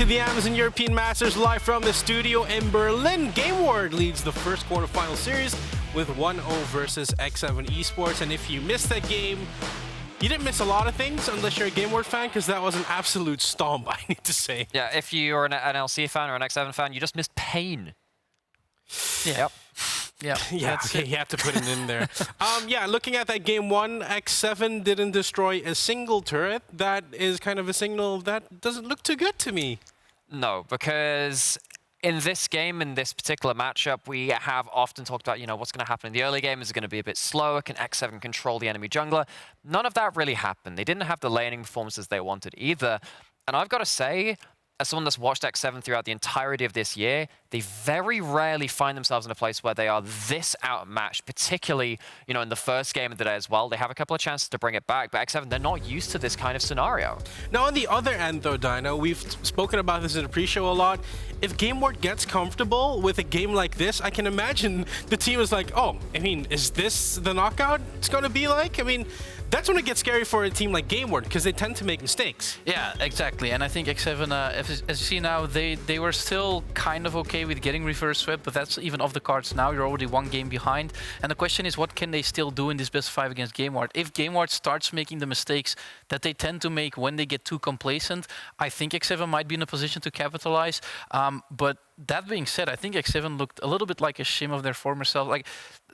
the Amazon European Masters live from the studio in Berlin. GameWard leads the first quarterfinal series with 1-0 versus X7 Esports. And if you missed that game, you didn't miss a lot of things unless you're a GameWard fan, because that was an absolute stomp, I need to say. Yeah, if you're an LC fan or an X7 fan, you just missed pain. Yeah. Yep. Yeah, okay, you have to put it in there. Yeah, looking at that game one, X7 didn't destroy a single turret. That is kind of a signal that doesn't look too good to me. No, because in this game, in this particular matchup, we have often talked about, what's going to happen in the early game. Is it going to be a bit slower? Can X7 control the enemy jungler? None of that really happened. They didn't have the laning performances they wanted either. And I've got to say, as someone that's watched X7 throughout the entirety of this year, they very rarely find themselves in a place where they are this outmatched, particularly, in the first game of the day as well. They have a couple of chances to bring it back, but X7, they're not used to this kind of scenario. Now, on the other end, though, Dino, we've spoken about this in the pre-show a lot. If GameWard gets comfortable with a game like this, I can imagine the team is like, oh, is this the knockout it's going to be like? That's when it gets scary for a team like GameWard, because they tend to make mistakes. Yeah, exactly. And I think X7, as you see now, they were still kind of okay with getting reverse swept, but that's even off the cards now. You're already one game behind. And the question is, what can they still do in this best 5 against GameWard? If GameWard starts making the mistakes that they tend to make when they get too complacent, I think X7 might be in a position to capitalize. But that being said, I think X7 looked a little bit like a shim of their former self. Like,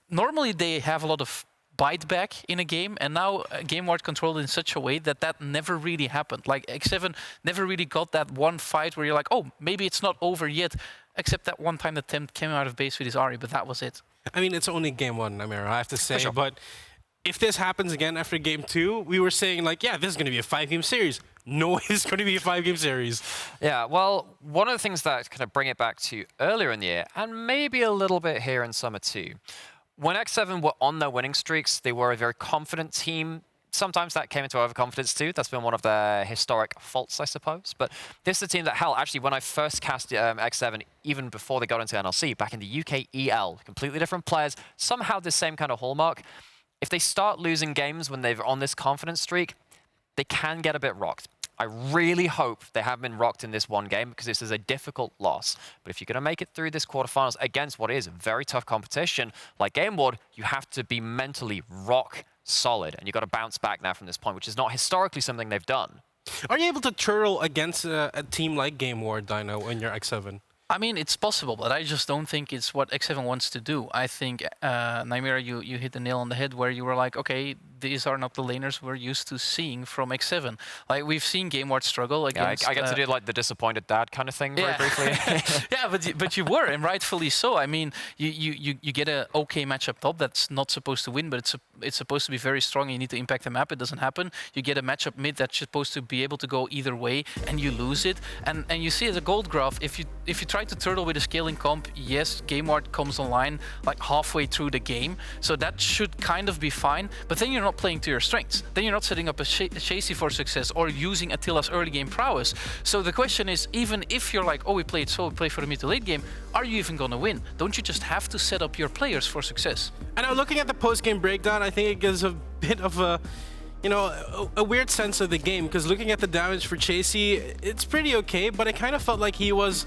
normally they have a lot of bite back in a game, and now GameWard controlled it in such a way that that never really happened. Like, X7 never really got that one fight where you're like, oh, maybe it's not over yet, except that one time that Tempt came out of base with his Ahri, but that was it. It's only game one, Amira, I have to say, sure. But if this happens again after game 2, we were saying, like, yeah, this is going to be a 5-game series. No, it's going to be a 5-game series. Yeah, well, one of the things that kind of bring it back to earlier in the year, and maybe a little bit here in summer too, when X7 were on their winning streaks, they were a very confident team. Sometimes that came into overconfidence too. That's been one of their historic faults, I suppose. But this is a team that, hell, actually, when I first cast X7, even before they got into NLC, back in the UK EL, completely different players, somehow this same kind of hallmark. If they start losing games when they're on this confidence streak, they can get a bit rocked. I really hope they haven't been rocked in this one game, because this is a difficult loss. But if you're going to make it through this quarterfinals against what is very tough competition like GameWard, you have to be mentally rock solid, and you've got to bounce back now from this point, which is not historically something they've done. Are you able to turtle against a team like GameWard, Dino, when you're X7? It's possible, but I just don't think it's what X7 wants to do. I think, Nymera, you hit the nail on the head where you were like, okay, these are not the laners we're used to seeing from X7. Like, we've seen GameWard struggle against... Yeah, I get to do like the disappointed dad kind of thing very briefly. Yeah, but you were, and rightfully so. You get an okay matchup top that's not supposed to win, but it's supposed to be very strong. You need to impact the map. It doesn't happen. You get a matchup mid that's supposed to be able to go either way, and you lose it. And you see as a gold graph, if you try to turtle with a scaling comp, yes, GameWard comes online like halfway through the game, so that should kind of be fine. But then you're not playing to your strengths. Then you're not setting up a Chasy for success or using Attila's early game prowess. So the question is, even if you're like, oh, we play for the mid to late game, are you even gonna win? Don't you just have to set up your players for success? And now, looking at the post-game breakdown, I think it gives a bit of a weird sense of the game, because looking at the damage for Chasy, it's pretty okay, but it kind of felt like he was,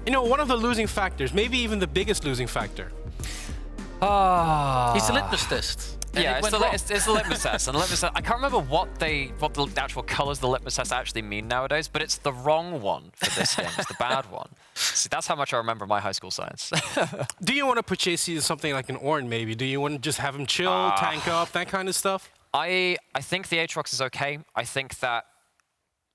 one of the losing factors, maybe even the biggest losing factor. It's a litmus test. Yeah, it's the litmus test. And the litmus test, I can't remember what the actual colors the litmus test actually mean nowadays, but it's the wrong one for this game. It's the bad one. See, that's how much I remember my high school science. Do you want to put Chasy in something like an Ornn, maybe? Do you want to just have him chill, tank up, that kind of stuff? I think the Aatrox is okay. I think that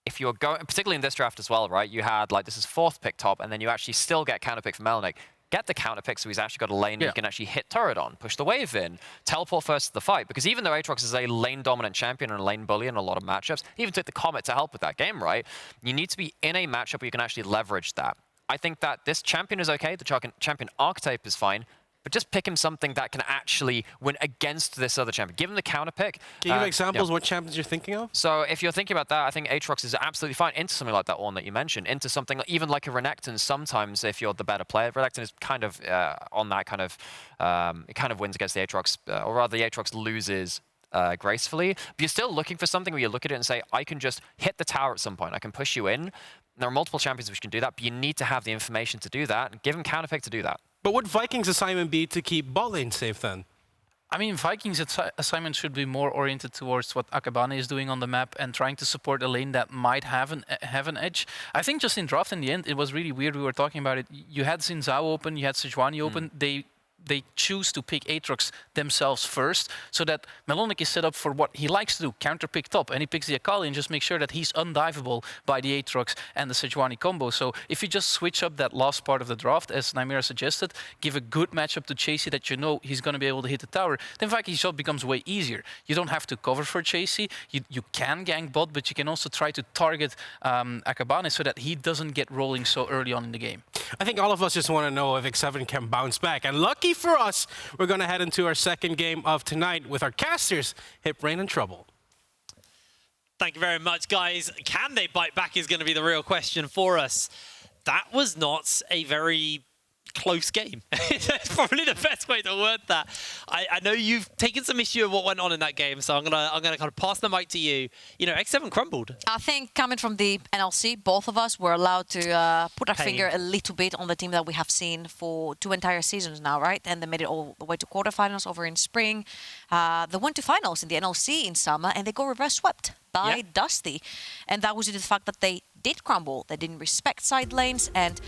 if you're going, particularly in this draft as well, right? You had, like, this is 4th pick top, and then you actually still get counter pick from Melonik. Get the counter pick so he's actually got a lane you can actually hit turret on, push the wave in, teleport first to the fight. Because even though Aatrox is a lane-dominant champion and a lane bully in a lot of matchups, he even took the Comet to help with that game, right? You need to be in a matchup where you can actually leverage that. I think that this champion is okay, the champion archetype is fine, but just pick him something that can actually win against this other champion. Give him the counter pick. Can you give examples what champions you're thinking of? So if you're thinking about that, I think Aatrox is absolutely fine into something like that one that you mentioned, into something even like a Renekton sometimes if you're the better player. Renekton is kind of on that kind of, it kind of wins against the Aatrox, or rather the Aatrox loses gracefully. But you're still looking for something where you look at it and say, I can just hit the tower at some point. I can push you in. There are multiple champions which can do that, but you need to have the information to do that, and give them counterpick to do that. But would Viking's assignment be to keep bot lane safe then? I mean, Viking's assignment should be more oriented towards what Akabane is doing on the map and trying to support a lane that might have an edge. I think just in draft in the end, it was really weird. We were talking about it. You had Xin Zhao open, you had Sejuani open. They choose to pick Aatrox themselves first, so that Melonik is set up for what he likes to do, counter-pick top, and he picks the Akali and just makes sure that he's undivable by the Aatrox and the Sejuani combo. So if you just switch up that last part of the draft, as Nymera suggested, give a good matchup to Chasy that you know he's going to be able to hit the tower, then Viking's job becomes way easier. You don't have to cover for Chasy, you can gank bot, but you can also try to target Akabane so that he doesn't get rolling so early on in the game. I think all of us just want to know if X7 can bounce back. And lucky for us, we're going to head into our second game of tonight with our casters, Hip, Rain, and Trouble. Thank you very much, guys. Can they bite back is going to be the real question for us. That was not a very close game. That's probably the best way to word that. I know you've taken some issue of what went on in that game, so I'm gonna kind of pass the mic to you. You know, X7 crumbled. I think coming from the NLC, both of us were allowed to put our finger a little bit on the team that we have seen for 2 entire seasons now, right? And they made it all the way to quarterfinals over in spring. They went to finals in the NLC in summer, and they got reverse swept by Dusty. And that was due to the fact that they did crumble. They didn't respect side lanes, and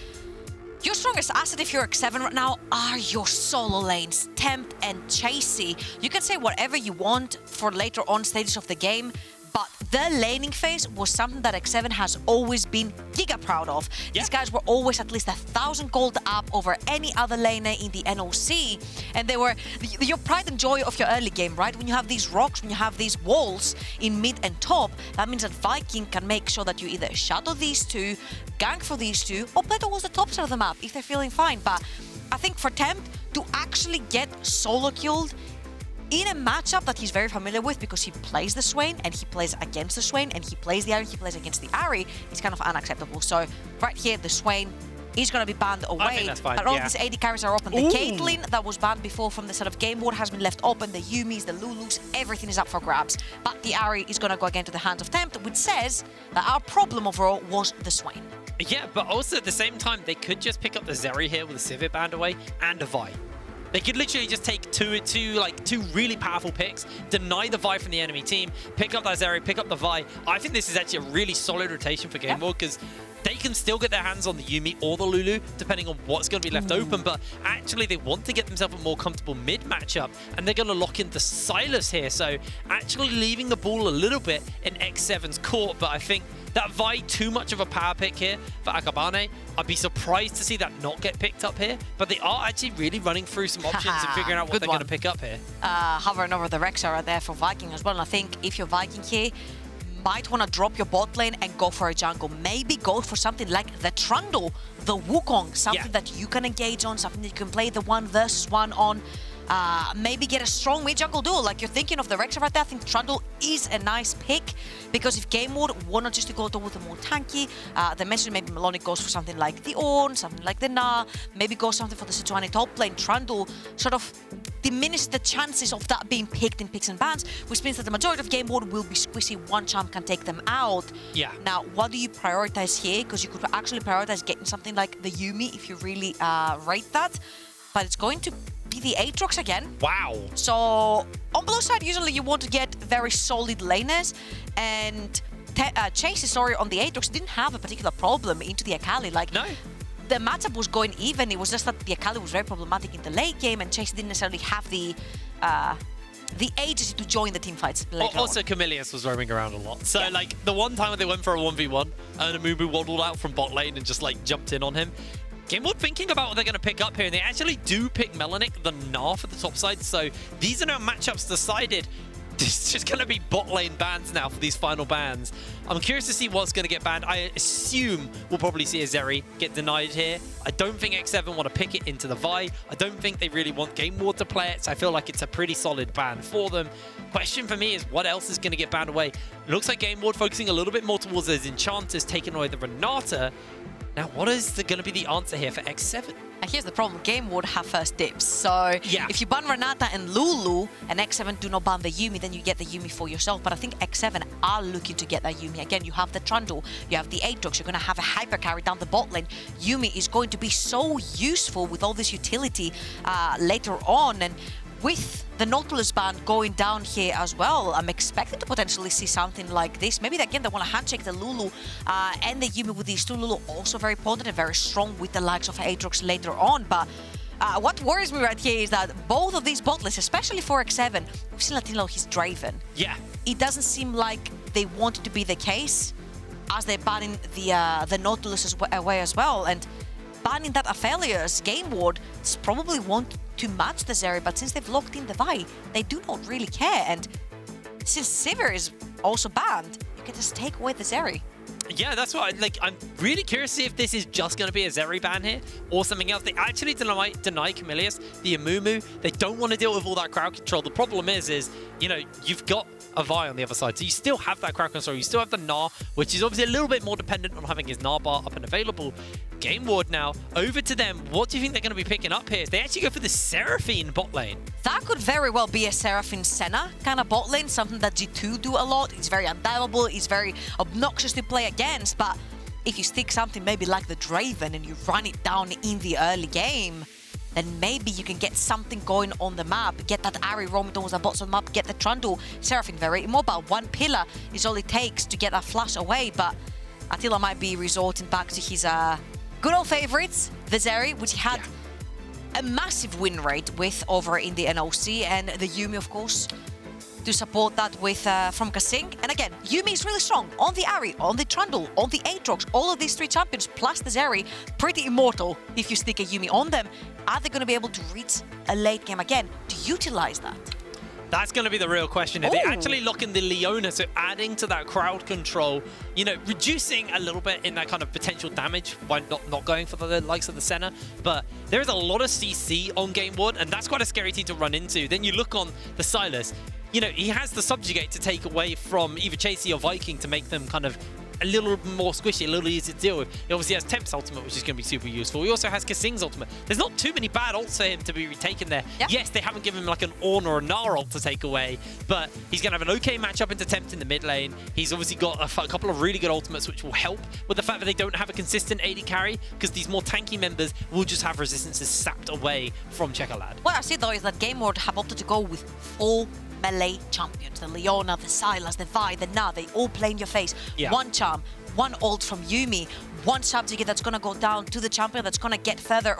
your strongest asset if you're X7 right now are your solo lanes, Tempt and Chasy. You can say whatever you want for later on stages of the game, but the laning phase was something that X7 has always been giga proud of. These guys were always at least 1,000 gold up over any other laner in the NOC, and they were your pride and joy of your early game, right? When you have these rocks, when you have these walls in mid and top, that means that Viking can make sure that you either shadow these two, gank for these two, or play towards the top side of the map if they're feeling fine. But I think for Tempt to actually get solo killed in a matchup that he's very familiar with, because he plays the Swain and he plays against the Swain and he plays the Ahri, he plays against the Ahri, it's kind of unacceptable. So right here, the Swain is going to be banned away. I think that's fine, but all these AD carries are open. The Caitlyn that was banned before from the side of GameWard has been left open. The Yuumis, the Lulus, everything is up for grabs. But the Ahri is going to go again to the hands of Tempt, which says that our problem overall was the Swain. Yeah, but also at the same time, they could just pick up the Zeri here with a Civet banned away and a Vi. They could literally just take two really powerful picks, deny the Vi from the enemy team, pick up that Zeri, pick up the Vi. I think this is actually a really solid rotation for GameWard, because they can still get their hands on the Yuumi or the Lulu, depending on what's going to be left open, but actually they want to get themselves a more comfortable mid matchup, and they're going to lock in the Sylas here, so actually leaving the ball a little bit in X7's court, but I think that Vi too much of a power pick here for Akabane. I'd be surprised to see that not get picked up here, but they are actually really running through some options and figuring out what they're going to pick up here. Hovering over the Rexar are there for Viking as well, and I think if you're Viking here, might want to drop your bot lane and go for a jungle. Maybe go for something like the Trundle, the Wukong, something that you can engage on, something that you can play the 1 versus 1 on. Maybe get a strong mid jungle duel. Like you're thinking of the Rexar right there. I think Trundle is a nice pick, because if GameWard wanted just to go with a more tanky, they mentioned maybe Melonik goes for something like the Ornn, something like the Gnar, maybe go something for the Sejuani top lane. Trundle sort of diminish the chances of that being picked in picks and bans, which means that the majority of GameWard will be squishy. One champ can take them out. Yeah. Now, what do you prioritize here? Because you could actually prioritize getting something like the Yuumi if you really rate that, but it's going to be the Aatrox again. Wow. So on blue side, usually you want to get very solid laners, and Chasy, sorry, on the Aatrox didn't have a particular problem into the Akali. Like, no. The matchup was going even. It was just that the Akali was very problematic in the late game, and Chasy didn't necessarily have the agency to join the team fights later also, on. Kamilius was roaming around a lot. So, like, the one time when they went for a 1v1, and Amumu waddled out from bot lane and just, like, jumped in on him, GameWard thinking about what they're going to pick up here, and they actually do pick Melonik, the Gnar for the top side, so these are now matchups decided. This is just going to be bot lane bans now for these final bans. I'm curious to see what's going to get banned. I assume we'll probably see a Zeri get denied here. I don't think X7 want to pick it into the Vi. I don't think they really want GameWard to play it, so I feel like it's a pretty solid ban for them. Question for me is what else is going to get banned away? It looks like GameWard focusing a little bit more towards those enchanters, taking away the Renata. Now, what is going to be the answer here for X7? And here's the problem, GameWard have first dibs. So Yeah. if you ban Renata and Lulu and X7 do not ban the Yuumi, then you get the Yuumi for yourself. But I think X7 are looking to get that Yuumi. Again, you have the Trundle, you have the Aatrox, you're going to have a hyper carry down the bot lane. Yuumi is going to be so useful with all this utility later on. And with the Nautilus ban going down here as well, I'm expecting to potentially see something like this. Maybe again they want to handshake the Lulu and the Yuumi with these two. Lulu also very potent and very strong with the likes of Aatrox later on. But what worries me right here is that both of these bot lanes, especially for X7, we've seen Attila, he's Draven. Yeah. It doesn't seem like they want it to be the case as they're banning the Nautilus away as well. And banning that Aphelios, GameWard probably want to match the Zeri, but since they've locked in the Vi, they do not really care. And since Sivir is also banned, you can just take away the Zeri. Yeah, that's what I'm really curious to see if this is just going to be a Zeri ban here or something else. They actually deny Kamilius, the Amumu. They don't want to deal with all that crowd control. The problem is, you know, you've got a Vi on the other side, so you still have that crowd control. You still have the Gnar, which is obviously a little bit more dependent on having his Gnar bar up and available. GameWard now, over to them. What do you think they're going to be picking up here? They actually go for the Seraphine bot lane. That could very well be a Seraphine Senna kind of bot lane, something that G2 do a lot. It's very undivable, it's very obnoxious to play against, but if you stick something maybe like the Draven and you run it down in the early game, then maybe you can get something going on the map, get that Ahri roaming towards the bottom map, get the Trundle. Seraphine very immobile. One pillar is all it takes to get that flash away, but Attila might be resorting back to his good old favorites, the Zeri, which he had a massive win rate with over in the NOC, and the Yuumi, of course, to support that with from Kasing. And again, Yuumi is really strong on the Ahri, on the Trundle, on the Aatrox. All of these three champions plus the Zeri, pretty immortal if you stick a Yuumi on them. Are they going to be able to reach a late game again to utilize that? That's going to be the real question. If they actually lock in the Leona, so adding to that crowd control, you know, reducing a little bit in that kind of potential damage by not going for the likes of the Senna. But there is a lot of CC on GameWard, and that's quite a scary team to run into. Then you look on the Sylas, you know, he has the Subjugate to take away from either Chasy or Viking to make them kind of a little more squishy, a little easier to deal with. He obviously has Tempt's ultimate, which is going to be super useful. He also has Kasing's ultimate. There's not too many bad ults for him to be retaken there. Yep. Yes, they haven't given him like an Ornn or a Gnar ult to take away, but he's going to have an okay matchup into Tempt in the mid lane. He's obviously got a couple of really good ultimates, which will help with the fact that they don't have a consistent AD carry, because these more tanky members will just have resistances sapped away from Czekolad. What I see though is that GameWard have opted to go with full melee champions. The Leona, the Sylas, the Vi, the Gnar, they all play in your face. Yeah. One charm, one ult from Yuumi, one subjugate that's going to go down to the champion that's going to get further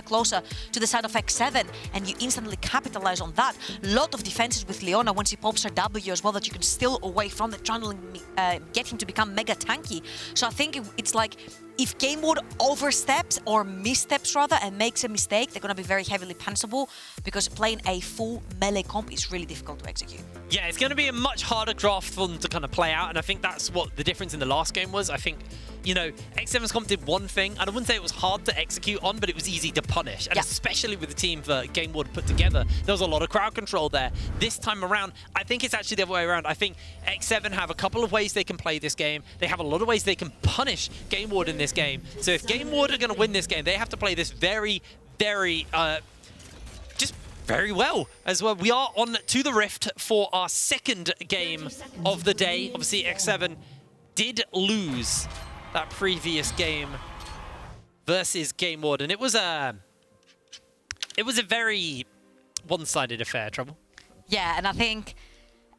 closer to the side of X7, and you instantly capitalize on that. Lot of defenses with Leona once he pops her W as well, that you can steal away from the Trundle and get him to become mega tanky. So I think it's like, if GameWard oversteps or missteps rather and makes a mistake, they're going to be very heavily punishable, because playing a full melee comp is really difficult to execute. Yeah, it's going to be a much harder draft for them to kind of play out, and I think that's what the difference in the last game was. I think, you know, X7's comp did one thing, and I wouldn't say it was hard to execute on, but it was easy to punish. And especially with the team that GameWard put together, there was a lot of crowd control there. This time around, I think it's actually the other way around. I think X7 have a couple of ways they can play this game. They have a lot of ways they can punish GameWard in this game. So if GameWard are going to win this game, they have to play this very, very, just very well as well. We are on to the Rift for our second game of the day. Obviously, X7 did lose that previous game versus GameWard, and it was a very one-sided affair, Trouble. Yeah, and I think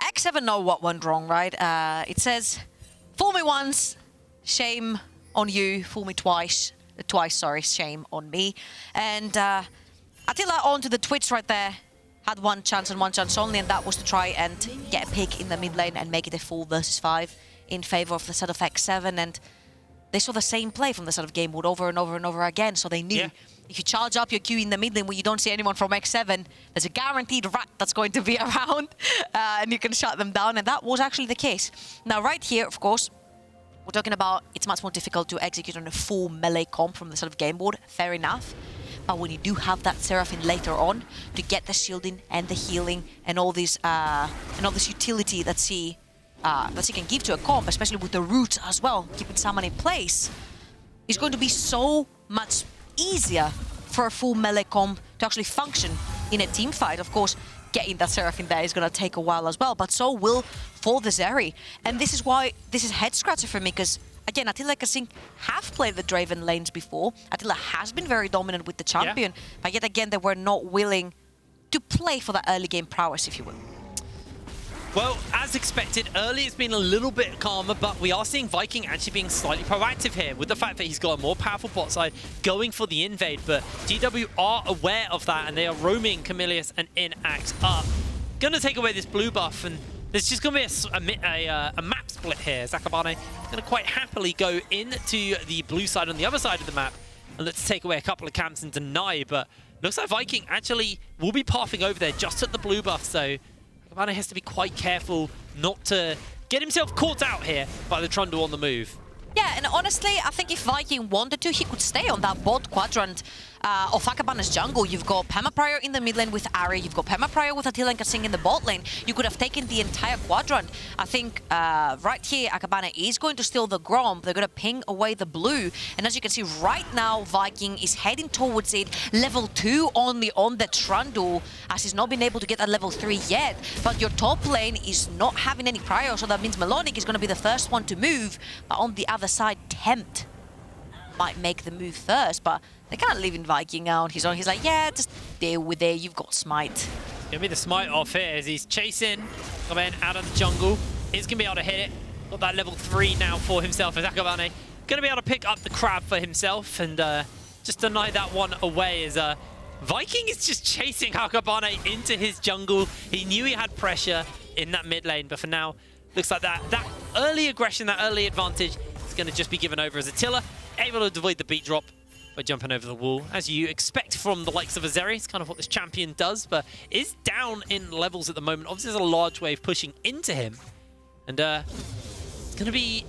X7 know what went wrong, right? It says, fool me once, shame on you, fool me twice, sorry, shame on me. And Attila onto the Twitch right there, had one chance and one chance only, and that was to try and get a pick in the mid lane and make it a full versus 5 in favor of the set of X7, and they saw the same play from the side of GameWard over and over and over again, so they knew if you charge up your Q in the mid lane when you don't see anyone from X7, there's a guaranteed rat that's going to be around, and you can shut them down, and that was actually the case. Now, right here, of course, we're talking about it's much more difficult to execute on a full melee comp from the side of GameWard, fair enough. But when you do have that Seraphine later on to get the shielding and the healing and all this utility that he can give to a comp, especially with the roots as well, keeping someone in place, is going to be so much easier for a full melee comp to actually function in a team fight. Of course, getting that Seraphine there is going to take a while as well, but so will for the Zeri. And this is why this is head-scratcher for me, because again, Attila and Kasing have played the Draven lanes before. Attila has been very dominant with the champion, but yet again, they were not willing to play for that early game prowess, if you will. Well, as expected, early it's been a little bit calmer, but we are seeing Viking actually being slightly proactive here with the fact that he's got a more powerful bot side going for the invade, but GW are aware of that and they are roaming Kamilius and Innaxe up. Gonna take away this blue buff, and there's just gonna be a map split here. Akabane gonna quite happily go into the blue side on the other side of the map, and let's take away a couple of camps and deny, but looks like Viking actually will be pathing over there just at the blue buff, so Akabane has to be quite careful not to get himself caught out here by the Trundle on the move. Yeah, and honestly, I think if Viking wanted to, he could stay on that bot quadrant of Akabane's jungle. You've got Perma-Prior in the mid lane with Ahri, you've got Perma-Prior with Attila and Kasing in the bot lane. You could have taken the entire quadrant. I think right here, Akabane is going to steal the Gromp. They're going to ping away the blue. And as you can see right now, Viking is heading towards it. Level 2 only on the Trundle, as he's not been able to get that level 3 yet. But your top lane is not having any prior, so that means Melonik is going to be the first one to move. But on the other side, Tempt might make the move first, but they can't leave Viking out. He's like, yeah, just deal with it. You've got smite. Gonna be the smite off here as he's chasing Akabane out of the jungle. He's gonna be able to hit it. Got that level 3 now for himself as Akabane. Gonna be able to pick up the crab for himself and just deny that one away as Viking is just chasing Akabane into his jungle. He knew he had pressure in that mid lane, but for now, looks like that early aggression, that early advantage is going to just be given over as Attila, able to avoid the beat drop by jumping over the wall, as you expect from the likes of a Zeri. It's kind of what this champion does, but is down in levels at the moment. Obviously, there's a large wave pushing into him, and it's going to be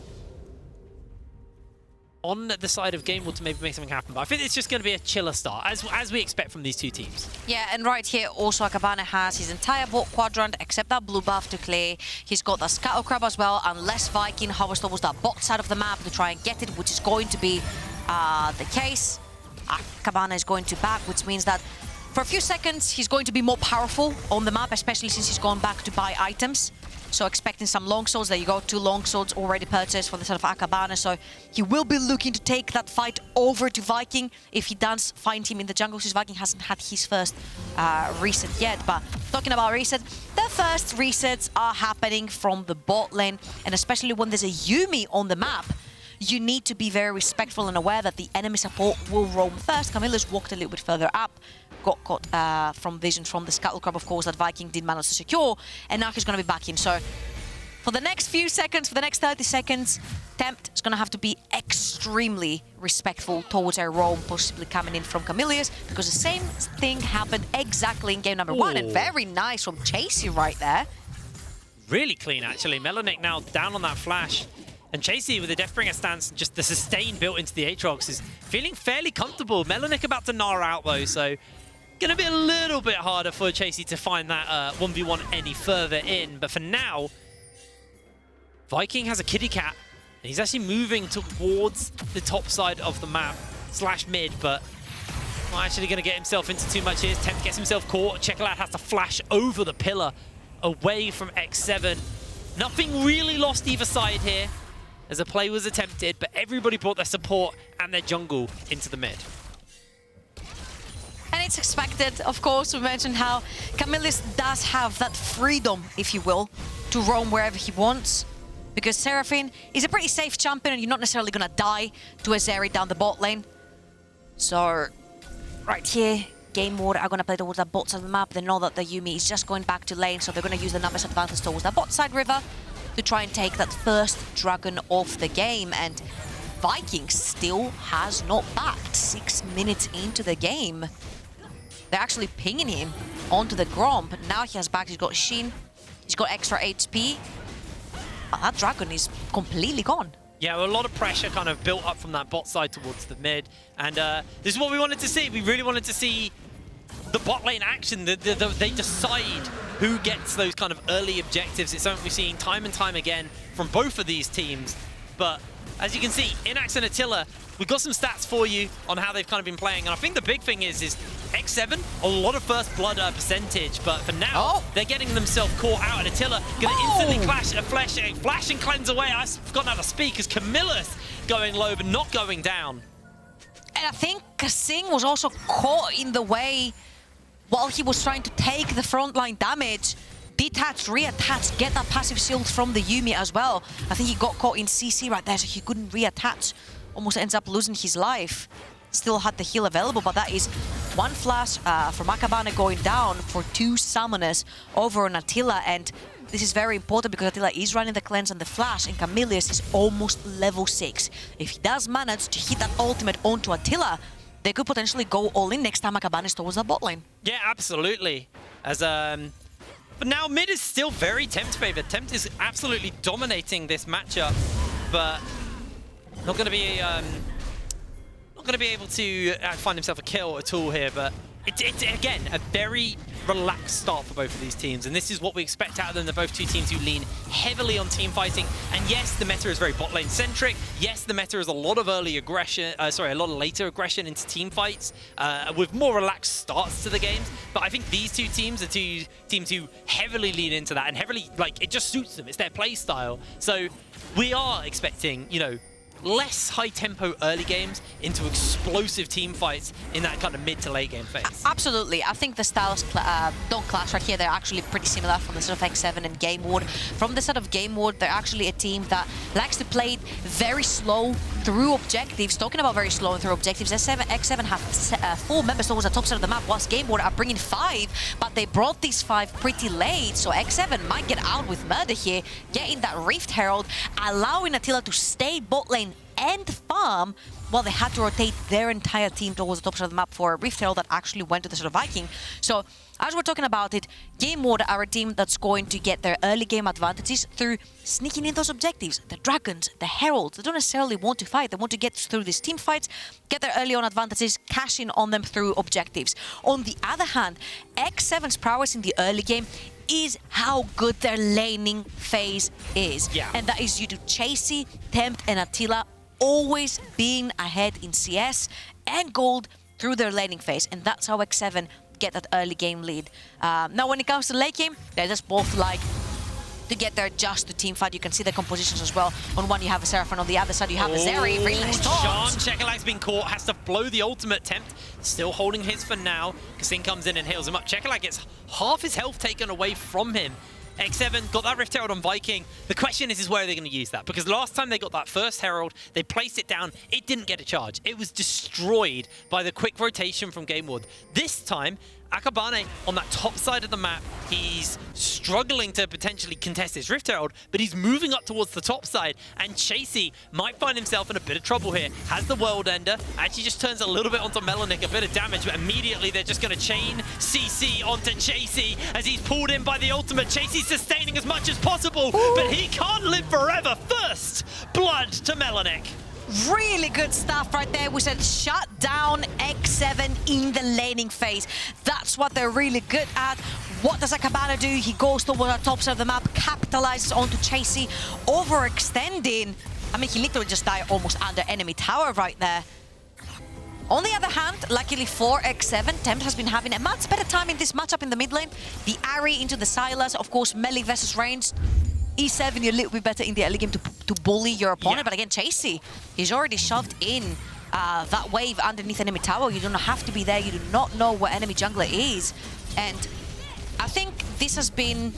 on the side of GameWard to maybe make something happen. But I think it's just going to be a chiller start, as we expect from these two teams. Yeah, and right here also Akabane has his entire bot quadrant except that blue buff to clear. He's got the Scuttle Crab as well, unless Viking hovers towards that bot side of the map to try and get it, which is going to be the case. Akabane is going to back, which means that for a few seconds he's going to be more powerful on the map, especially since he's gone back to buy items. So expecting some long swords. There you go, 2 long swords already purchased for the side of Akabane. So he will be looking to take that fight over to Viking if he does find him in the jungle, since Viking hasn't had his first reset yet. But talking about reset, the first resets are happening from the bot lane, and especially when there's a Yuumi on the map, you need to be very respectful and aware that the enemy support will roam first. Kamilius walked a little bit further up, got caught from vision from the Scuttle Crab, of course, that Viking did manage to secure, and now he's going to be back in. So for the next few seconds, for the next 30 seconds, Tempt is going to have to be extremely respectful towards a roam possibly coming in from Kamilius, because the same thing happened exactly in game number 1, and very nice from Chasy right there. Really clean, actually. Melonik now down on that flash. And Chasy with the Deathbringer stance, just the sustain built into the Aatrox, is feeling fairly comfortable. Melonik about to Gnar out though, so going to be a little bit harder for Chasy to find that 1v1 any further in. But for now, Viking has a kitty cat, and he's actually moving towards the top side of the map, / mid, but not actually going to get himself into too much here. Tempt gets himself caught. Czekolad has to flash over the pillar away from X7. Nothing really lost either side here, as a play was attempted, but everybody brought their support and their jungle into the mid. And it's expected, of course. We mentioned how Kamilius does have that freedom, if you will, to roam wherever he wants, because Seraphine is a pretty safe champion and you're not necessarily going to die to a Zeri down the bot lane. So right here, GameWard are going to play towards that bot side of the map. They know that the Yuumi is just going back to lane, so they're going to use the numbers advantage towards that bot side river to try and take that first dragon off the game. And Viking still has not backed 6 minutes into the game. They're actually pinging him onto the Gromp. Now he has backed, he's got Shin, he's got extra HP. But that dragon is completely gone. Yeah, well, a lot of pressure kind of built up from that bot side towards the mid. And this is what we wanted to see. We really wanted to see the bot lane action. They decide who gets those kind of early objectives. It's something we've seen time and time again from both of these teams. But as you can see, Innaxe and Attila we've got some stats for you on how they've kind of been playing. And I think the big thing is X7, a lot of first blood percentage, but for now, they're getting themselves caught out. And Attila going to instantly flash and cleanse away. I've forgotten how to speak as kamilius going low, but not going down. And I think Kasing was also caught in the way while he was trying to take the frontline damage. Detach, reattach, get that passive shield from the Yuumi as well. I think he got caught in CC right there, so he couldn't reattach. Almost ends up losing his life. Still had the heal available, but that is one flash from Akabane going down for 2 summoners over on Attila. And this is very important because Attila is running the cleanse and the flash, and kamilius is almost level 6. If he does manage to hit that ultimate onto Attila, they could potentially go all in next time Akabane is towards the bot lane. Yeah, absolutely. As but now mid is still very Tempt favored. Tempt is absolutely dominating this matchup, but not going to be able to find himself a kill at all here. But it's again a very relaxed start for both of these teams, and this is what we expect out of them. They're both 2 teams who lean heavily on team fighting. And yes, the meta is very bot lane centric. Yes, the meta is a lot of early aggression, a lot of later aggression into team fights with more relaxed starts to the games. But I think these 2 teams are 2 teams who heavily lean into that and heavily, like, it just suits them. It's their play style. So we are expecting, you know, less high-tempo early games into explosive team fights in that kind of mid to late game phase. Absolutely. I think the styles don't clash right here. They're actually pretty similar from the sort of X7 and GameWard. From the side of GameWard, they're actually a team that likes to play very slow through objectives. Talking about very slow and through objectives, X7 have 4 members towards the top side of the map, whilst GameWard are bringing 5, but they brought these 5 pretty late, so X7 might get out with murder here, getting that Rift Herald, allowing Attila to stay bot lane and farm while they had to rotate their entire team towards the top side of the map for a Rift Herald that actually went to the sort of Viking. So, as we're talking about it, GameWard are a team that's going to get their early game advantages through sneaking in those objectives. The Dragons, the Heralds, they don't necessarily want to fight. They want to get through these team fights, get their early on advantages, cash in on them through objectives. On the other hand, X7's prowess in the early game is how good their laning phase is. Yeah. And that is due to Chasy, Tempt, and Attila always being ahead in CS and gold through their laning phase. And that's how X7 get that early game lead. Now, when it comes to late game, they're just both like to get there just to team fight. You can see the compositions as well. On one, you have a Seraphine. On the other side, you have a Zeri. Really nice taunt. Czekolad's been caught, has to blow the ultimate. Tempt still holding his for now. Kasing comes in and heals him up. Czekolad gets half his health taken away from him. X7 got that Rift Herald on Viking. The question is where are they going to use that? Because last time they got that first Herald, they placed it down. It didn't get a charge. It was destroyed by the quick rotation from GameWard. This time, Akabane on that top side of the map, he's struggling to potentially contest his Rift Herald, but he's moving up towards the top side, and Chasy might find himself in a bit of trouble here. Has the World Ender, actually just turns a little bit onto Melonik, a bit of damage, but immediately they're just going to chain CC onto Chasy as he's pulled in by the ultimate. Chasy's sustaining as much as possible, but he can't live forever. First blood to Melonik. Really good stuff right there. We said shut down X7 in the laning phase. That's what they're really good at. What does Akabane do? He goes towards the top side of the map, capitalizes onto Chasy, overextending. I mean, he literally just died almost under enemy tower right there. On the other hand, luckily for X7, Tempt has been having a much better time in this matchup in the mid lane. The Ahri into the Sylas, of course, melee versus ranged. E7, you're a little bit better in the early game to bully your opponent, but again, Chasy, he's already shoved in that wave underneath enemy tower. You don't have to be there. You do not know where enemy jungler is. And I think this has been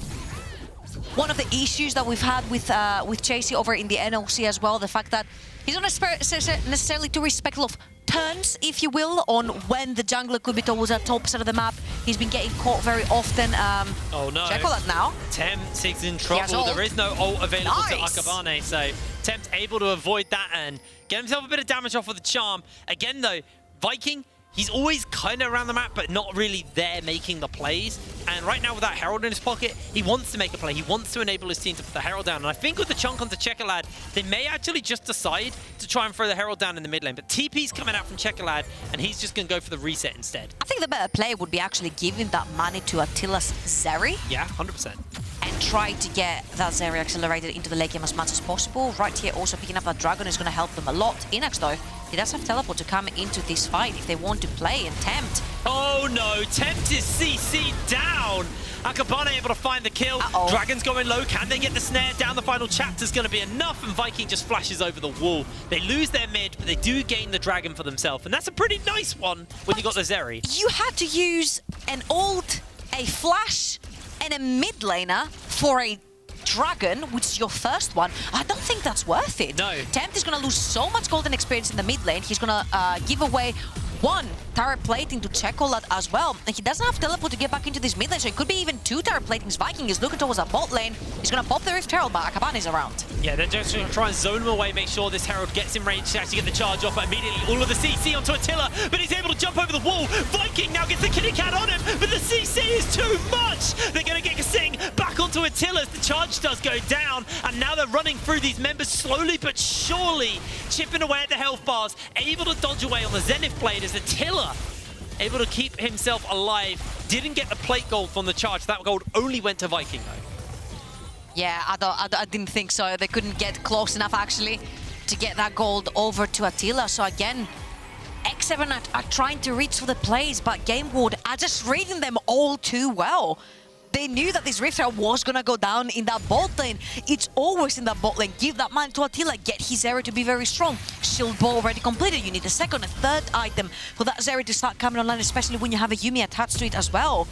one of the issues that we've had with Chasy over in the NOC as well. The fact that he's not necessarily too respectful of turns, if you will, on when the jungler could be towards the top side of the map. He's been getting caught very often. Oh no. Czekolad now. Tempt is in trouble. There is no ult available to Akabane, so Tempt able to avoid that and get himself a bit of damage off with the charm. Again though, Viking, he's always kind of around the map, but not really there making the plays. And right now with that Herald in his pocket, he wants to make a play. He wants to enable his team to put the Herald down. And I think with the chunk onto Czekolad, they may actually just decide to try and throw the Herald down in the mid lane. But TP's coming out from Czekolad, and he's just going to go for the reset instead. I think the better play would be actually giving that money to Attila's Zeri. Yeah, 100%. And try to get that Zeri accelerated into the late game as much as possible. Right here, also picking up that Dragon is going to help them a lot. Innaxe, though, he does have teleport to come into this fight if they want to play, and Tempt. Oh no, Tempt is CC down. Akabane able to find the kill. Dragon's going low. Can they get the snare down? The final chapter's going to be enough, and Viking just flashes over the wall. They lose their mid, but they do gain the dragon for themselves, and that's a pretty nice one when you got the Zeri. You had to use an ult, a flash, and a mid laner for a dragon, which is your first one. I don't think that's worth it. No. Tempt is going to lose so much golden experience in the mid lane. He's going to give away one turret plating to Czekolad as well. And he doesn't have teleport to get back into this mid lane, so it could be even 2 turret platings. Viking is looking towards a bot lane. He's going to pop the Rift Herald, but Akabane is around. Yeah, they're just going to try and zone him away, make sure this Herald gets in range to actually get the charge off, but immediately all of the CC onto Attila, but he's able to jump over the wall. Viking now gets the kitty cat on him, but the CC is too much. They're going to get Kasing back onto Attila as the charge does go down, and now they're running through these members slowly but surely, chipping away at the health bars, able to dodge away on the Zenith blade as Attila able to keep himself alive. Didn't get the plate gold from the charge. That gold only went to Viking though. Yeah, I didn't think so. They couldn't get close enough actually to get that gold over to Attila. So again, X7 are trying to reach for the plays, but GameWard are just reading them all too well. They knew that this Rift Herald was gonna go down in that bot lane. It's always in that bot lane. Give that man to Attila, get his Zeri to be very strong. Shield ball already completed. You need a second, a third item for that Zeri to start coming online, especially when you have a Yuumi attached to it as well.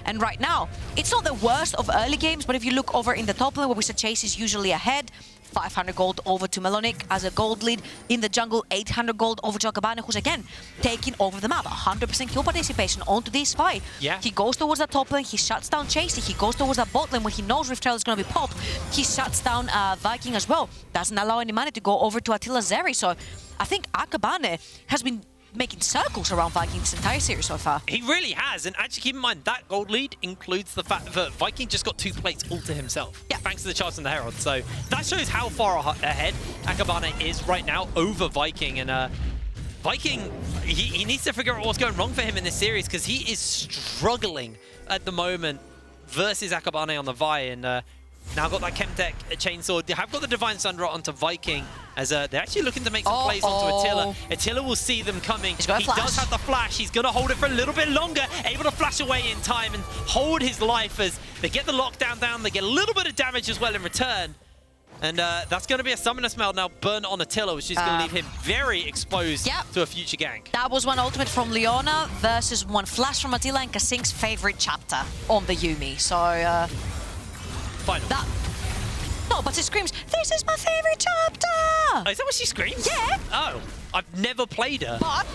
And right now, it's not the worst of early games, but if you look over in the top lane where we said Chasy is usually ahead, 500 gold over to Melonik as a gold lead. In the jungle, 800 gold over to Akabane, who's again taking over the map. 100% kill participation onto this fight. Yeah. He goes towards that top lane, he shuts down Chasy, he goes towards that bot lane when he knows Rift Herald is going to be popped. He shuts down Viking as well. Doesn't allow any money to go over to Attila Zeri. So I think Akabane has been making circles around Viking this entire series so far. He really has, and actually keep in mind that gold lead includes the fact that Viking just got 2 plates all to himself, thanks to the charge and the Herald. So that shows how far ahead Akabane is right now over Viking, and Viking, he needs to figure out what's going wrong for him in this series, because he is struggling at the moment versus Akabane on the Vi, and now got that Chemtech chainsaw. They have got the Divine Sunderer onto Viking, as they're actually looking to make some plays onto Attila. Attila will see them coming. He does have the flash. He's going to hold it for a little bit longer, able to flash away in time and hold his life as they get the lockdown down. They get a little bit of damage as well in return. And that's going to be a Summoner Smell now burn on Attila, which is going to leave him very exposed to a future gank. That was one ultimate from Leona versus one flash from Attila and Kasing's favorite chapter on the Yuumi. So, final. No, but she screams, "This is my favorite chapter!" Oh, is that what she screams? Yeah. Oh, I've never played her. But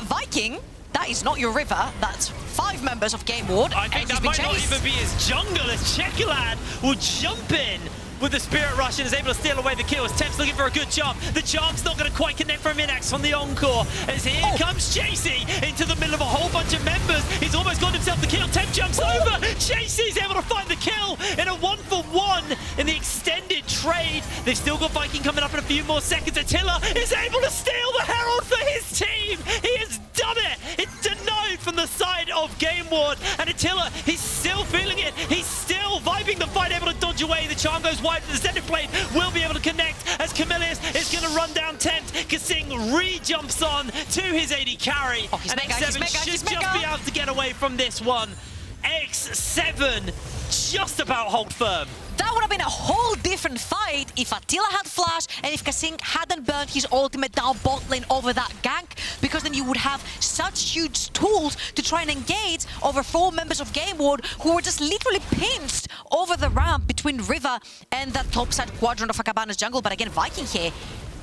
Viking, that is not your river. That's 5 members of GameWard. I think that might not even be his jungle, as Czekolad will jump in with the Spirit Rush and is able to steal away the kills. Tempt's looking for a good jump. The charm's not going to quite connect from Innaxe on the Encore. As here comes Chasy into the middle of a whole bunch of members. He's almost got himself the kill. Tempt jumps over. Chasy's able to find the kill in a 1-for-1 in the extended trade. They've still got Viking coming up in a few more seconds. Attila is able to steal the Herald for his team. He has done it. It's denied from the side of GameWard. And Attila, he's still feeling it. He's still vibing the fight, able to dodge away. The charm goes wide. The Zenith blade will be able to connect as Kamilius is going to run down Tempt. Kasing re-jumps on to his AD carry. And X7 should just be able to get away from this one. X7 just about hold firm. That would have been a whole different fight if Attila had flash and if Kasing hadn't burned his ultimate down bot lane over that gank, because then you would have such huge tools to try and engage over 4 members of GameWard who were just literally pinched over the ramp between River and that top side quadrant of Akabane's jungle. But again, Viking here,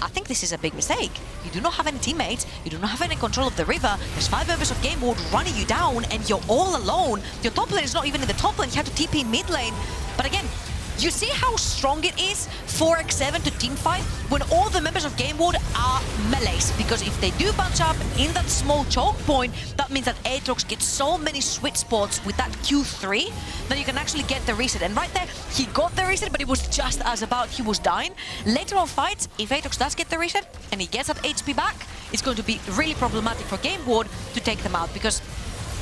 I think this is a big mistake. You do not have any teammates, you do not have any control of the river. There's 5 members of GameWard running you down and you're all alone. Your top lane is not even in the top lane, you have to TP in mid lane. But again, you see how strong it is for X7 to teamfight when all the members of GameWard are melees. Because if they do bunch up in that small choke point, that means that Aatrox gets so many sweet spots with that Q3 that you can actually get the reset. And right there, he got the reset, but it was just as about he was dying. Later on fights, if Aatrox does get the reset and he gets that HP back, it's going to be really problematic for GameWard to take them out, because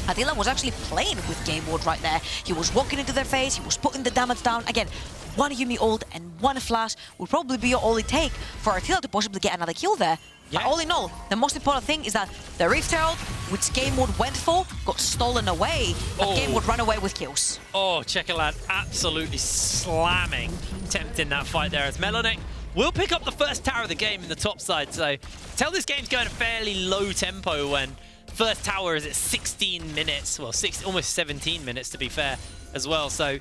Attila was actually playing with GameWard right there. He was walking into their face, he was putting the damage down. Again, 1 Yuumi ult and 1 flash would probably be all it take for Attila to possibly get another kill there. But all in all, the most important thing is that the Rift Herald, which GameWard went for, got stolen away. But GameWard ran away with kills. Oh, Czekolad absolutely slamming Tempt in that fight there as Melonik will pick up the first tower of the game in the top side. So tell this game's going at a fairly low tempo when first tower is at 16 minutes. Well, almost 17 minutes to be fair as well. So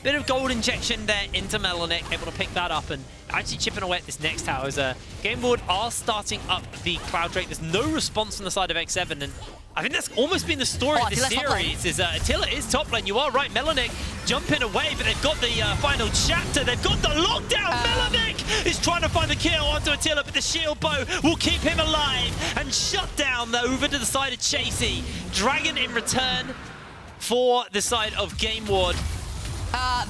bit of gold injection there into Melonik, able to pick that up and actually chipping away at this next tower as GameWard are starting up the Cloud Drake. There's no response from the side of X7, and I think that's almost been the story of this series, is Attila is top lane. You are right, Melonik jumping away, but they've got the final chapter. They've got the lockdown. Melonik is trying to find the kill onto Attila, but the shield bow will keep him alive and shut down over to the side of Chasy. Dragon in return for the side of GameWard.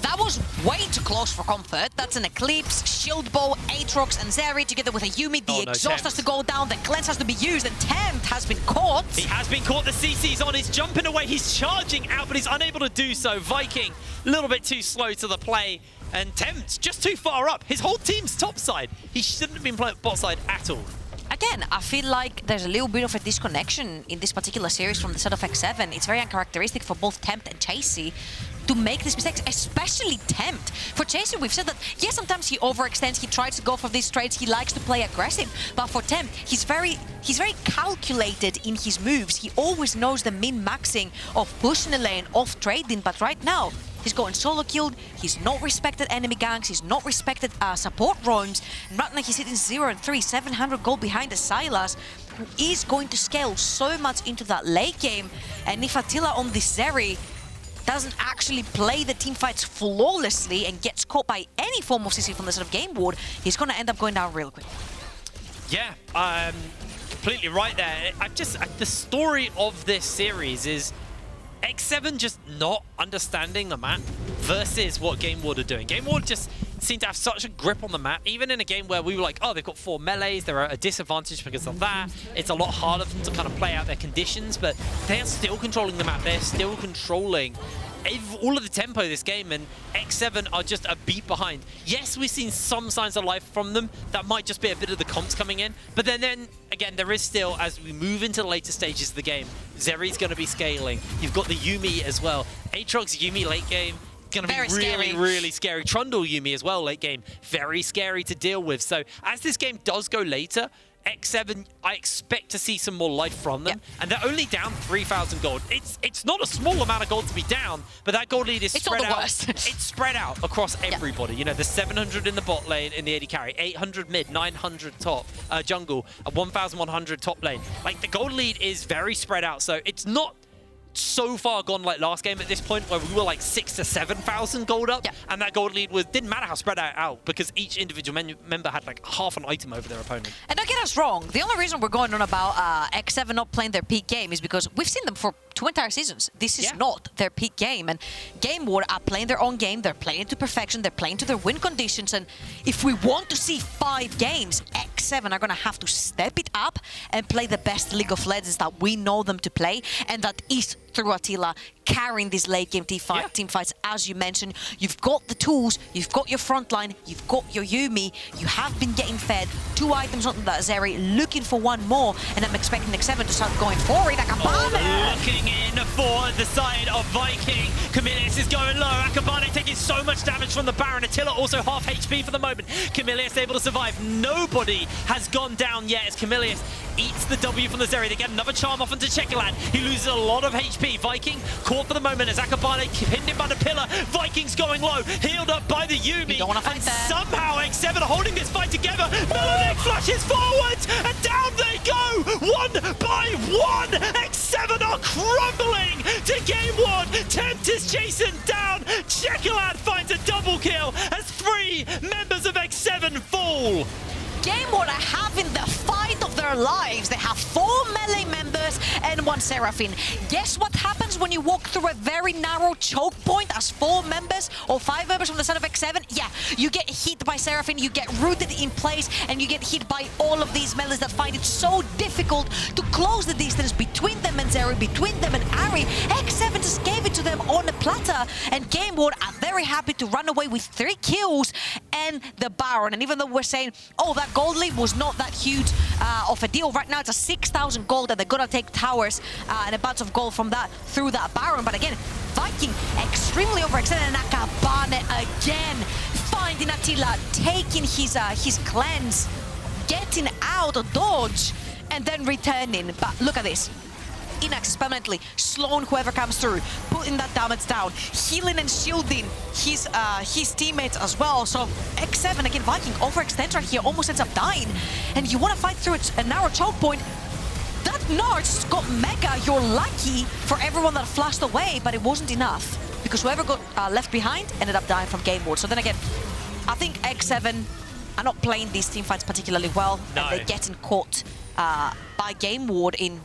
That was way too close for comfort. That's an Eclipse, Shield Bow, Aatrox, and Zeri together with a Yuumi. The exhaust has to go down, the cleanse has to be used, and Tempt has been caught. He has been caught, the CC's on, he's jumping away, he's charging out, but he's unable to do so. Viking, a little bit too slow to the play, and Tempt just too far up. His whole team's top side. He shouldn't have been playing bot side at all. Again, I feel like there's a little bit of a disconnection in this particular series from the side of X7. It's very uncharacteristic for both Tempt and Chasy to make these mistakes, especially Tempt. For Chasy, we've said that, yes, sometimes he overextends, he tries to go for these trades, he likes to play aggressive, but for Tempt, he's very calculated in his moves. He always knows the min-maxing of pushing the lane, of trading, but right now, he's going solo killed, he's not respected enemy ganks, he's not respected support roams, and right now he's hitting 0-3, 700 gold behind the Sylas, who is going to scale so much into that late game, and if Attila on this Zeri doesn't actually play the team fights flawlessly and gets caught by any form of CC from the side of GameWard, he's going to end up going down real quick. Yeah, completely right there. The story of this series is X7 just not understanding the map versus what GameWard are doing. GameWard just seem to have such a grip on the map, even in a game where we were like, oh, they've got 4 melees, they're at a disadvantage because of that. It's a lot harder for them to kind of play out their conditions, but they're still controlling the map. They're still controlling all of the tempo of this game, and X7 are just a beat behind. Yes, we've seen some signs of life from them. That might just be a bit of the comps coming in, but then again, there is still, as we move into the later stages of the game, Zeri's going to be scaling. You've got the Yuumi as well. Aatrox Yuumi late game, going to be really scary. Trundle Yuumi as well late game, very scary to deal with. So as this game does go later, X7, I expect to see some more life from them, and they're only down 3,000 gold. It's not a small amount of gold to be down, but that gold lead is spread out. It's spread out across everybody. You know, there's 700 in the bot lane in the AD carry, 800 mid, 900 top jungle, 1,100 top lane. Like, the gold lead is very spread out, so it's not so far gone like last game at this point where we were like 6,000 to 7,000 gold up, and that gold lead didn't matter how spread out because each individual member had like half an item over their opponent. And don't get us wrong, the only reason we're going on about X7 not playing their peak game is because we've seen them for 2 entire seasons. This is not their peak game, and GameWard are playing their own game, they're playing it to perfection, they're playing to their win conditions, and if we want to see 5 games, X7 are going to have to step it up and play the best League of Legends that we know them to play, and that is through Attila carrying these late game team fights. As you mentioned, you've got the tools, you've got your front line, you've got your Yuumi, you have been getting fed 2 items onto that Zeri, looking for 1 more, and I'm expecting X7 to start going for it. Akabane! Looking in for the side of Viking. Kamilius is going low. Akabane taking so much damage from the Baron. Attila also half HP for the moment. Kamilius able to survive. Nobody has gone down yet as Kamilius eats the W from the Zeri. They get another charm off into Czekolad. He loses a lot of HP. Viking caught for the moment as Akabane pinned him by the pillar. Viking's going low, healed up by the Yuumi. And somehow X7 are holding this fight together. Melonik flashes forwards and down they go. 1 by 1. X7 are crumbling to GameWard. Tempt is chasing down. Czekolad finds a double kill as 3 members of X7 fall. GameWard are having the fight of their lives. They have 4 melee members and 1 Seraphine. Guess what happens when you walk through a very narrow choke point as 4 members or 5 members from the side of X7? Yeah, you get hit by Seraphine, you get rooted in place, and you get hit by all of these melees that find it so difficult to close the distance between them and Zeri, between them and Ahri. X7 just gave it to to them on the platter, and GameWard are very happy to run away with 3 kills and the Baron. And even though we're saying, oh, that gold lead was not that huge of a deal, right now it's a 6,000 gold, and they're gonna take towers and a bunch of gold from that through that Baron. But again, Viking extremely overextended, and Akabane again finding Attila, taking his cleanse, getting out of dodge, and then returning. But look at this. Innaxe is permanently slowing whoever comes through, putting that damage down, healing and shielding his teammates as well. So X7, again, Viking overextends right here, almost ends up dying. And you want to fight through a narrow choke point. That Gnar just got mega. You're lucky for everyone that flashed away, but it wasn't enough, because whoever got left behind ended up dying from GameWard. So then again, I think X7 are not playing these teamfights particularly well, and they're getting caught by GameWard in,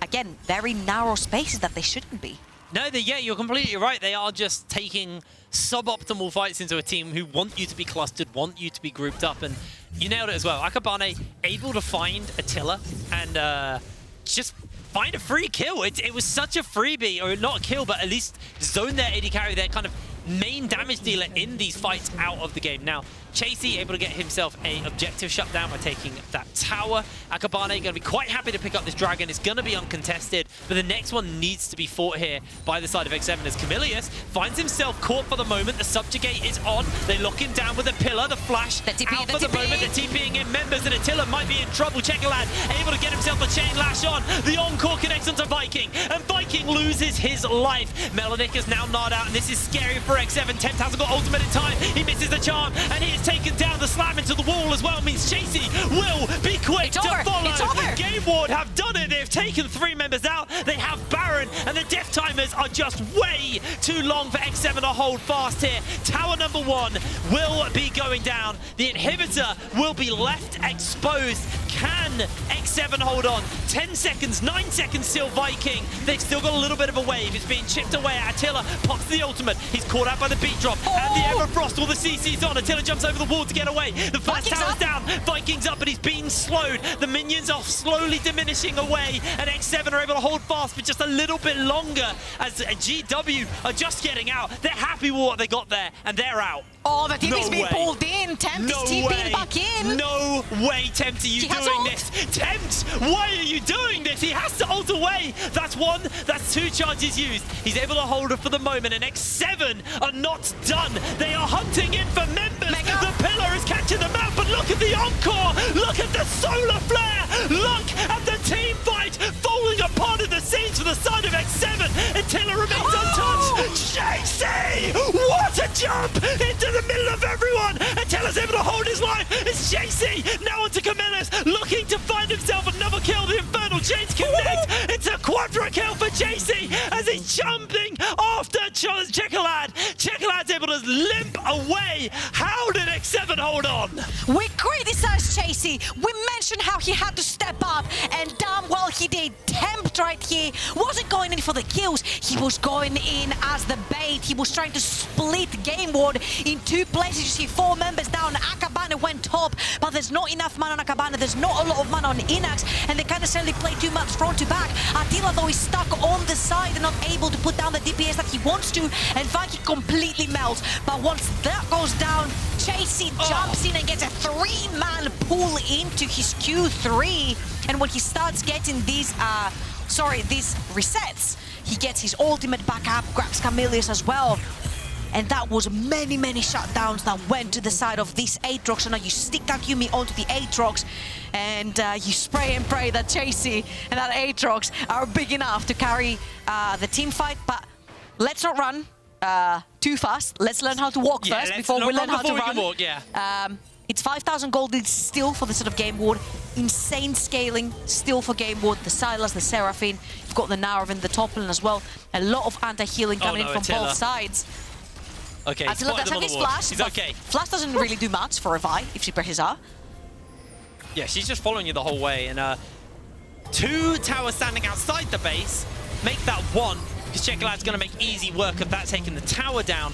again, very narrow spaces that they shouldn't be. No, yeah, you're completely right. They are just taking suboptimal fights into a team who want you to be clustered, want you to be grouped up, and you nailed it as well. Akabane able to find Attila and just find a free kill. It was such a freebie, or not a kill, but at least zone their AD carry, their kind of main damage dealer in these fights out of the game. Now, Chasy able to get himself a objective shutdown by taking that tower. Akabane going to be quite happy to pick up this dragon. It's going to be uncontested, but the next one needs to be fought here by the side of X7 as Kamilius finds himself caught for the moment. The subjugate is on. They lock him down with a pillar. The flash out for the moment. The TPing in members, and Attila might be in trouble. Czekolad able to get himself a chain lash on. The encore connects onto Viking, and Viking loses his life. Melonik is now gnarred out, and this is scary for X7. Tempt hasn't got ultimate in time. He misses the charm, and he is taken down. The slam into the wall as well means Chasy will be quick to follow. GameWard have done it. They've taken 3 members out. They have Baron, and the death timers are just way too long for X7 to hold fast here. Tower number 1 will be going down. The inhibitor will be left exposed. Can X7 hold on? 10 seconds, 9 seconds still Viking. They've still got a little bit of a wave. It's being chipped away. Attila pops the ultimate. He's caught out by the beat drop and the Everfrost. All the CC's on. Attila jumps over the wall to get away. The first tower's down. Viking's up, but he's being slowed. The minions are slowly diminishing away, and X7 are able to hold fast for just a little bit longer as GW are just getting out. They're happy with what they got there, and they're out. Oh, the TP's being pulled in. Tempt is TPing back in. No way, Tempt, are you doing this? Tempt, why are you doing this? He has to ult away. That's 1, that's 2 charges used. He's able to hold it for the moment, and X7 are not done. They are hunting in for members. The pillar is catching them out, but look at the encore. Look at the solar flare. Look at the team fight falling apart at the seams for the side of X7. Attila remains untouched. Chasy! What a jump into the middle of everyone. Attila's able to hold his life. It's Chasy now onto Kamilius, looking to find himself another kill. The infernal chains connect. It's a quadra kill for Chasy as he's jumping after Czekolad. Czekolad's able to limp away. How did X7 hold on? We criticized Chasy. We mentioned how he had to step up, and damn well he did. Tempt right here wasn't going in for the kills. He was going in as the bait. He was trying to split GameWard in 2 places. You see 4 members down. Akabane went top, but there's not enough mana on Akabane. There's not a lot of mana on Innaxe, and they can't necessarily play too much front to back. Attila, though, is stuck on the side and not able to put down the DPS that he wants to, and Viking completely melts. But once that goes down, Chasy jumps in and gets a 3-man pull into his Q3, and when he starts getting these these resets, he gets his ultimate back up, grabs Kamilius as well. And that was many shutdowns that went to the side of this Aatrox. So now you stick that Yuumi onto the Aatrox, and you spray and pray that Chasy and that Aatrox are big enough to carry the team fight. But let's not run too fast. Let's learn how to walk first before we learn how to run. It's 5,000 gold still for the sort of GameWard. Insane scaling still for GameWard. The Sylas, the Seraphine. You've got the Gnar in the top lane as well. A lot of anti-healing coming in from both sides. Okay, Attila does have his flash. He's okay. Flash doesn't really do much for a Vi if she presses R. Yeah, she's just following you the whole way. And 2 towers standing outside the base make that 1, because Czekolad's going to make easy work of that, taking the tower down.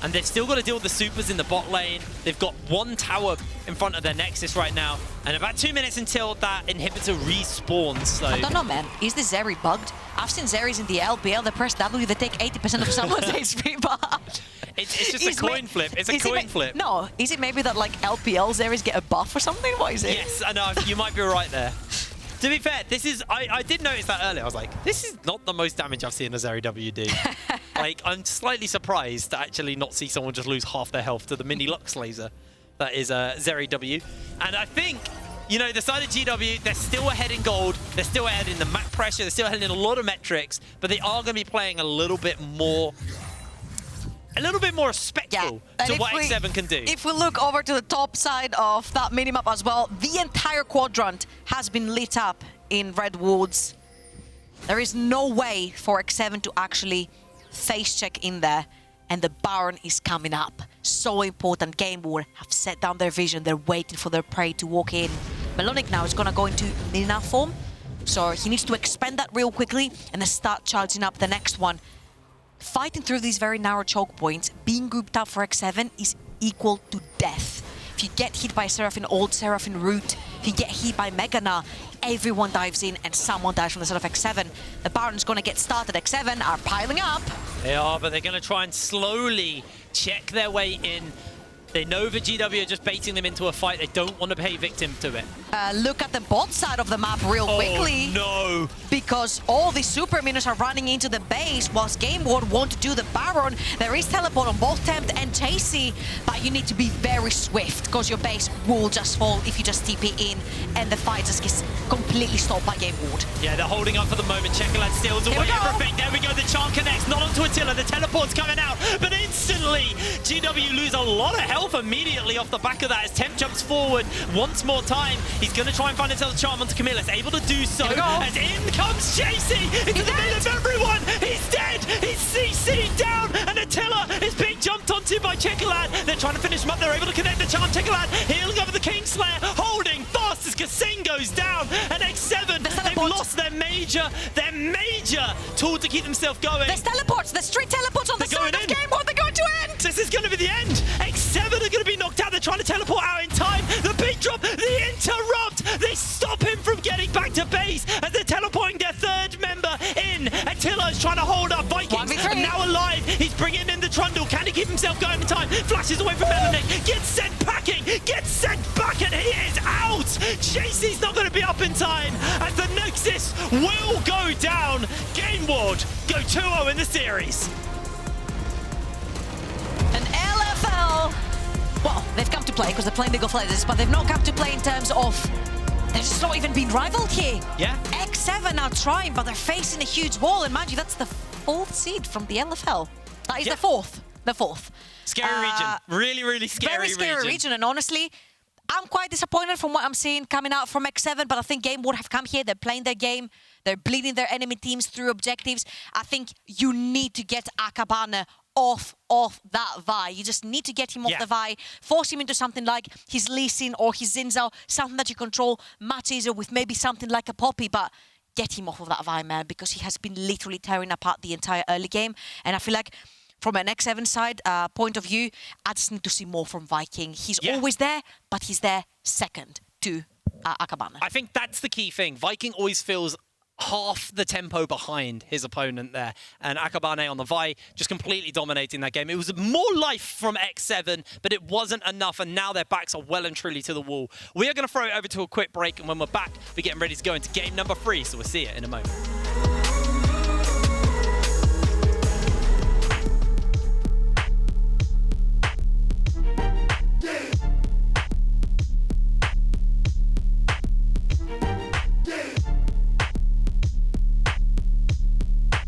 And they've still got to deal with the supers in the bot lane. They've got 1 tower in front of their Nexus right now. And about 2 minutes until that inhibitor respawns, so... I don't know, man. Is the Zeri bugged? I've seen Zeris in the LPL. They press W, they take 80% of someone's HP, but... It's just a coin flip. It's a coin flip. No, is it maybe that like LPL Zeris get a buff or something? What is it? Yes, I know. You might be right there. To be fair, this is... I did notice that earlier. I was like, this is not the most damage I've seen a Zeri W do. Like, I'm slightly surprised to actually not see someone just lose half their health to the mini Lux laser. That is Zeri W. And I think, you know, the side of GW, they're still ahead in gold. They're still ahead in the map pressure. They're still ahead in a lot of metrics. But they are going to be playing a little bit more respectful to what X7 can do. If we look over to the top side of that minimap as well, the entire quadrant has been lit up in red woods. There is no way for X7 to actually face check in there, and the Baron is coming up. So important. GameWard have set down their vision. They're waiting for their prey to walk in. Melonik now is going to go into Nina form, so he needs to expand that real quickly and then start charging up the next one. Fighting through these very narrow choke points, being grouped up for X7 is equal to death. If you get hit by Seraphine ult, Seraphine root, if you get hit by Gnar, everyone dives in and someone dies from the side of X7. The Baron's going to get started. X7 are piling up. They are, but they're going to try and slowly check their way in. They know the GW are just baiting them into a fight. They don't want to pay victim to it. Look at the bot side of the map real quickly. No. Because all the super minions are running into the base whilst GameWard want to do the Baron. There is teleport on both Tempt and Chasy, but you need to be very swift because your base will just fall if you just TP in and the fight just gets completely stopped by GameWard. Yeah, they're holding up for the moment. Czekolad steals away everything. There we go. The charm connects, not onto Attila. The teleport's coming out, but instantly GW lose a lot of health immediately off the back of that as Tempt jumps forward once more time. He's going to try and find himself a charm onto Kamilius, able to do so as in comes Chasy into the middle of everyone. He's dead. He's CC'd down, and Attila is being jumped onto by Czekolad. They're trying to finish him up. They're able to connect the charm. Czekolad healing over the Kingslayer, holding fast as Kasing goes down, and X7 they've lost their major tool to keep themselves going. There's teleports. There's 3 teleports on the side of GameWard. They're going to end. This is going to be the end. X7 are going to be knocked out. They're trying to teleport out in time. The big drop, the interrupt. They stop him from getting back to base as they're teleporting their 3rd member in. Attila is trying to hold up. Viking now alive. He's bringing in the Trundle. Can he keep himself going in time? Flashes away from Melonik. Gets sent packing. Gets sent back, and he is out. Chasy's not going to be up in time as the Nexus will go down. GameWard go 2-0 in the series. And LFL, well, they've come to play because they're playing League of Legends, but they've not come to play in terms of they've just not even been rivaled here. Yeah. X7 are trying, but they're facing a huge wall, and mind you, that's the 4th seed from the LFL. That is the 4th. The 4th. Scary region. Really, really scary region. Very scary region, and honestly, I'm quite disappointed from what I'm seeing coming out from X7, but I think GameWard have come here, they're playing their game, they're bleeding their enemy teams through objectives. I think you need to get Akabane off that Vi. You just need to get him off the Vi, force him into something like his Lee Sin or his Xin Zhao, something that you control much easier with maybe something like a Poppy, but get him off of that Vi, man, because he has been literally tearing apart the entire early game, and I feel like from an X7 side point of view, I just need to see more from Viking. He's always there, but he's there second to Akabane. I think that's the key thing. Viking always feels half the tempo behind his opponent there. And Akabane on the Vi just completely dominating that game. It was more life from X7, but it wasn't enough, and now their backs are well and truly to the wall. We are going to throw it over to a quick break, and when we're back, we're getting ready to go into game number 3, so we'll see it in a moment.